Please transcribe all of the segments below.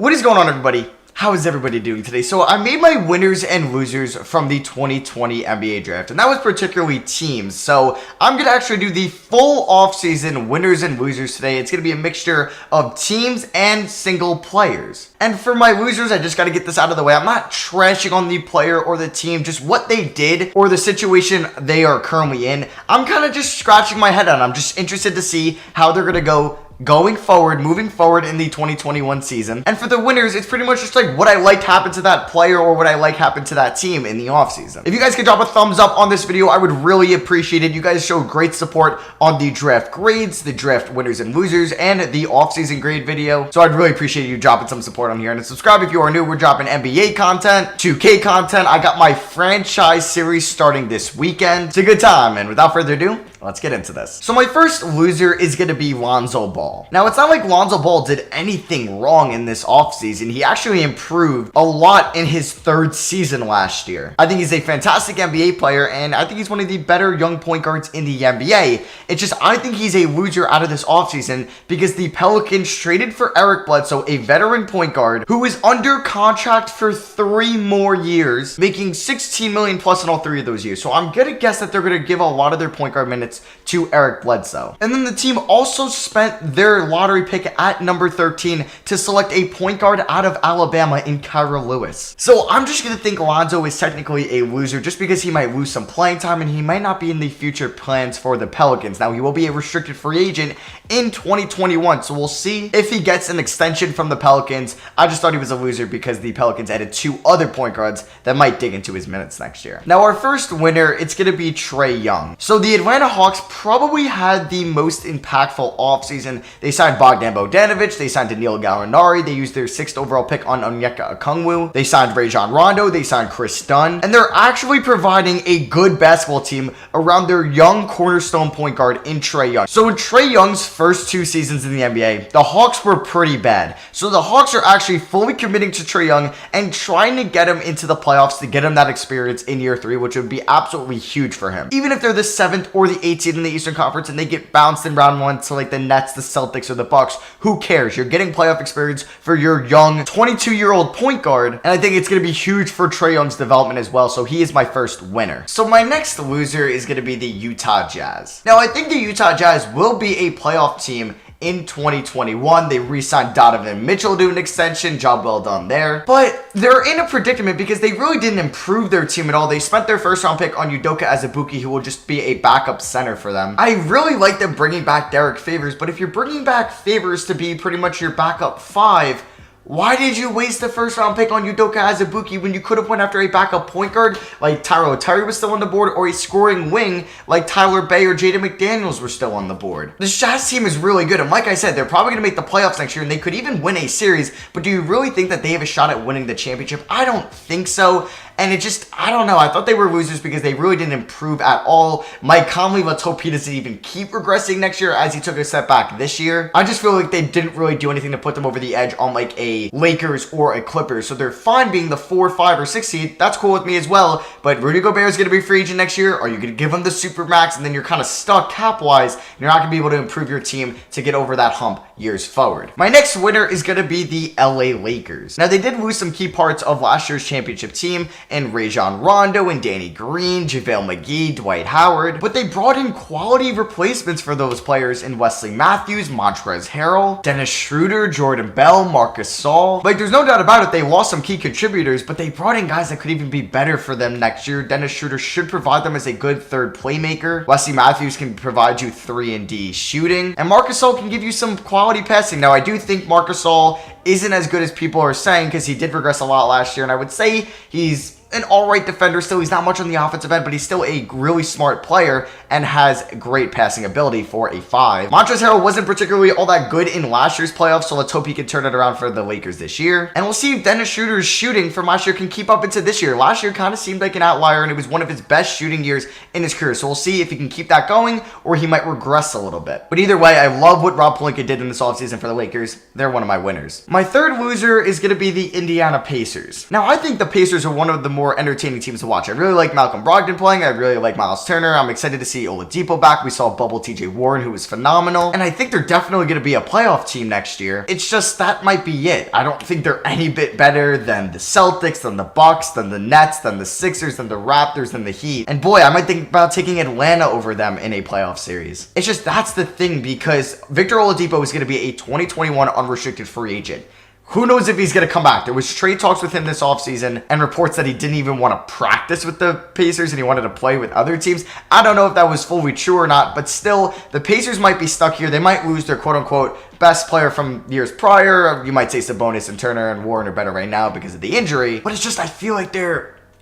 What is going on, everybody? How is everybody doing today? So I made my winners and losers from the 2020 NBA draft, and that was particularly teams. So I'm going to actually do the full offseason winners and losers today. It's going to be a mixture of teams and single players. And for my losers, I just got to get this out of the way. I'm not trashing on the player or the team, just what they did or the situation they are currently in. I'm kind of just scratching my head on. I'm just interested to see how they're going to go moving forward in the 2021 season. And for the winners, it's pretty much just like what I liked happen to that player or what I like happen to that team in the offseason. If you guys could drop a thumbs up on this video, I would really appreciate it. You guys showed great support on the draft grades, the draft winners and losers, and the offseason grade video. So I'd really appreciate you dropping some support on here. And subscribe if you are new. We're dropping NBA content, 2K content. I got my franchise series starting this weekend. It's a good time. And without further ado, let's get into this. So my first loser is going to be Lonzo Ball. Now, it's not like Lonzo Ball did anything wrong in this offseason. He actually improved a lot in his third season last year. I think he's a fantastic NBA player, and I think he's one of the better young point guards in the NBA. It's just, I think he's a loser out of this offseason because the Pelicans traded for Eric Bledsoe, a veteran point guard who is under contract for 3 more years, making $16 million plus in all 3 of those years. So I'm going to guess that they're going to give a lot of their point guard minutes to Eric Bledsoe. And then the team also spent their lottery pick at number 13 to select a point guard out of Alabama in Kyra Lewis. So I'm just going to think Lonzo is technically a loser just because he might lose some playing time and he might not be in the future plans for the Pelicans. Now, he will be a restricted free agent in 2021, so we'll see if he gets an extension from the Pelicans. I just thought he was a loser because the Pelicans added 2 other point guards that might dig into his minutes next year. Now, our first winner, it's going to be Trey Young. So the Atlanta Hawks probably had the most impactful offseason. They signed Bogdan Bogdanovic, they signed Danilo Gallinari, they used their 6th overall pick on Onyeka Okongwu, they signed Rajon Rondo, they signed Chris Dunn, and they're actually providing a good basketball team around their young cornerstone point guard in Trey Young. So in Trey Young's first 2 seasons in the NBA, the Hawks were pretty bad. So the Hawks are actually fully committing to Trey Young and trying to get him into the playoffs to get him that experience in year 3, which would be absolutely huge for him. Even if they're the 7th or the 8th seed in the Eastern Conference and they get bounced in round 1 to like the Nets, the Celtics, or the Bucks, who cares? You're getting playoff experience for your young 22-year-old point guard, and I think it's going to be huge for Trey Young's development as well, so he is my first winner. So my next loser is going to be the Utah Jazz. Now, I think the Utah Jazz will be a playoff team in 2021. They re-signed Donovan Mitchell to an extension. Job well done there. But they're in a predicament because they really didn't improve their team at all. They spent their first round pick on Udoka Azubuike, who will just be a backup center for them. I really like them bringing back Derek Favors, but if you're bringing back Favors to be pretty much your backup 5, why did you waste the first round pick on Udoka Azubuike when you could have went after a backup point guard like Tyrell Terry was still on the board, or a scoring wing like Tyler Bay or Jaden McDaniels were still on the board? This Jazz team is really good, and like I said, they're probably going to make the playoffs next year, and they could even win a series, but do you really think that they have a shot at winning the championship? I don't think so. And it just, I don't know. I thought they were losers because they really didn't improve at all. Mike Conley, let's hope he doesn't even keep regressing next year as he took a step back this year. I just feel like they didn't really do anything to put them over the edge on like a Lakers or a Clippers. So they're fine being the 4, 5, or 6 seed. That's cool with me as well. But Rudy Gobert is going to be free agent next year. Are you going to give him the super max and then you're kind of stuck cap-wise? You're not going to be able to improve your team to get over that hump years forward. My next winner is going to be the LA Lakers. Now, they did lose some key parts of last year's championship team in Rajon Rondo and Danny Green, JaVale McGee, Dwight Howard, but they brought in quality replacements for those players in Wesley Matthews, Montrezl Harrell, Dennis Schroeder, Jordan Bell, Marcus Gasol. Like, there's no doubt about it, they lost some key contributors, but they brought in guys that could even be better for them next year. Dennis Schroeder should provide them as a good third playmaker. Wesley Matthews can provide you 3-and-D shooting, and Marcus Gasol can give you some quality passing. Now, I do think Marcus Gasol isn't as good as people are saying because he did regress a lot last year, and I would say he's an all-right defender still. He's not much on the offensive end, but he's still a really smart player and has great passing ability for a 5. Montrezl Harrell wasn't particularly all that good in last year's playoffs, so let's hope he can turn it around for the Lakers this year. And we'll see if Dennis Schroeder's shooting from last year can keep up into this year. Last year kind of seemed like an outlier, and it was one of his best shooting years in his career. So we'll see if he can keep that going, or he might regress a little bit. But either way, I love what Rob Pelinka did in this offseason for the Lakers. They're one of my winners. My third loser is going to be the Indiana Pacers. Now, I think the Pacers are one of the more entertaining teams to watch. I really like Malcolm Brogdon playing. I really like Miles Turner. I'm excited to see see Oladipo back. We saw bubble TJ Warren, who was phenomenal. And I think they're definitely going to be a playoff team next year. It's just that might be it. I don't think they're any bit better than the Celtics, than the Bucks, than the Nets, than the Sixers, than the Raptors, than the Heat. And boy, I might think about taking Atlanta over them in a playoff series. It's just that's the thing, because Victor Oladipo is going to be a 2021 unrestricted free agent. Who knows if he's going to come back? There was trade talks with him this offseason and reports that he didn't even want to practice with the Pacers and he wanted to play with other teams. I don't know if that was fully true or not, but still, the Pacers might be stuck here. They might lose their quote-unquote best player from years prior. You might say Sabonis and Turner and Warren are better right now because of the injury, but it's just I feel like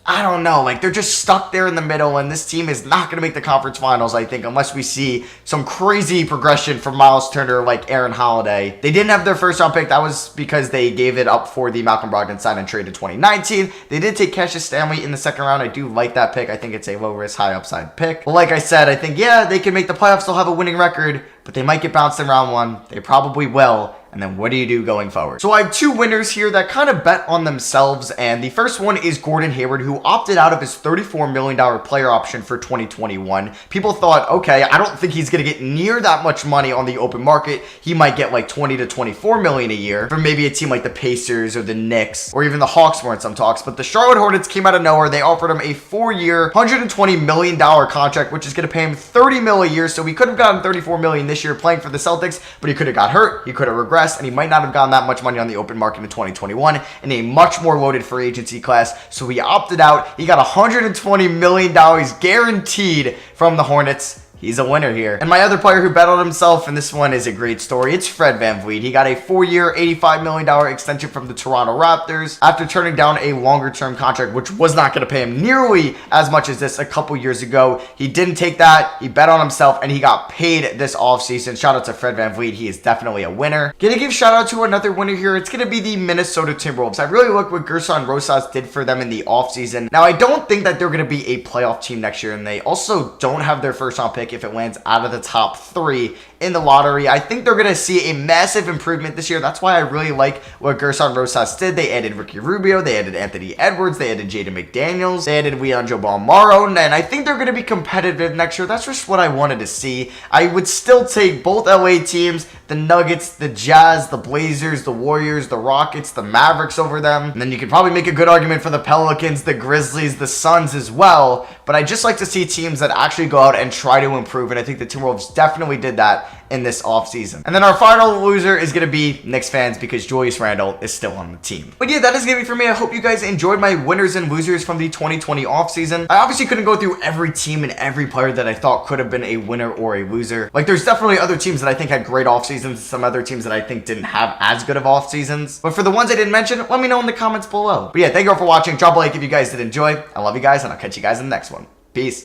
I don't know, like they're just stuck there in the middle, and this team is not going to make the conference finals, I think, unless we see some crazy progression from Miles Turner like Aaron Holiday. They didn't have their first round pick. That was because they gave it up for the Malcolm Brogdon sign and trade in 2019. They did take Cassius Stanley in the second round. I do like that pick. I think it's a low risk, high upside pick. But like I said, I think, yeah, they can make the playoffs. They'll have a winning record, but they might get bounced in round one. They probably will. And then what do you do going forward? So I have two winners here that kind of bet on themselves, and the first one is Gordon Hayward, who opted out of his $34 million player option for 2021. People thought, okay, I don't think he's going to get near that much money on the open market. He might get like 20 to 24 million a year from maybe a team like the Pacers or the Knicks, or even the Hawks were in some talks. But the Charlotte Hornets came out of nowhere. They offered him a 4-year, $120 million contract, which is going to pay him $30 million a year. So he could have gotten $34 million this year playing for the Celtics, but he could have got hurt. He could have regressed, and he might not have gotten that much money on the open market in 2021 in a much more loaded free agency class. So he opted out. He got $120 million guaranteed from the Hornets. He's a winner here. And my other player who bet on himself, and this one is a great story, it's Fred VanVleet. He got a 4-year, $85 million extension from the Toronto Raptors after turning down a longer-term contract, which was not going to pay him nearly as much as this a couple years ago. He didn't take that. He bet on himself, and he got paid this offseason. Shout out to Fred VanVleet. He is definitely a winner. Gonna give shout out to another winner here. It's going to be the Minnesota Timberwolves. I really like what Gerson Rosas did for them in the offseason. Now, I don't think that they're going to be a playoff team next year, and they also don't have their first-round pick if it lands out of the top 3 in the lottery. I think they're going to see a massive improvement this year. That's why I really like what Gerson Rosas did. They added Ricky Rubio, they added Anthony Edwards, they added Jaden McDaniels, they added Leandro Balmaro, and I think they're going to be competitive next year. That's just what I wanted to see. I would still take both LA teams, the Nuggets, the Jazz, the Blazers, the Warriors, the Rockets, the Mavericks over them. And then you could probably make a good argument for the Pelicans, the Grizzlies, the Suns as well. But I just like to see teams that actually go out and try to improve, and I think the Timberwolves definitely did that in this offseason. And then our final loser is going to be Knicks fans, because Julius Randle is still on the team. But yeah, that is going to be for me. I hope you guys enjoyed my winners and losers from the 2020 offseason. I obviously couldn't go through every team and every player that I thought could have been a winner or a loser. Like, there's definitely other teams that I think had great offseasons, some other teams that I think didn't have as good of offseasons. But for the ones I didn't mention, let me know in the comments below. But yeah, thank you all for watching. Drop a like if you guys did enjoy. I love you guys, and I'll catch you guys in the next one. Peace.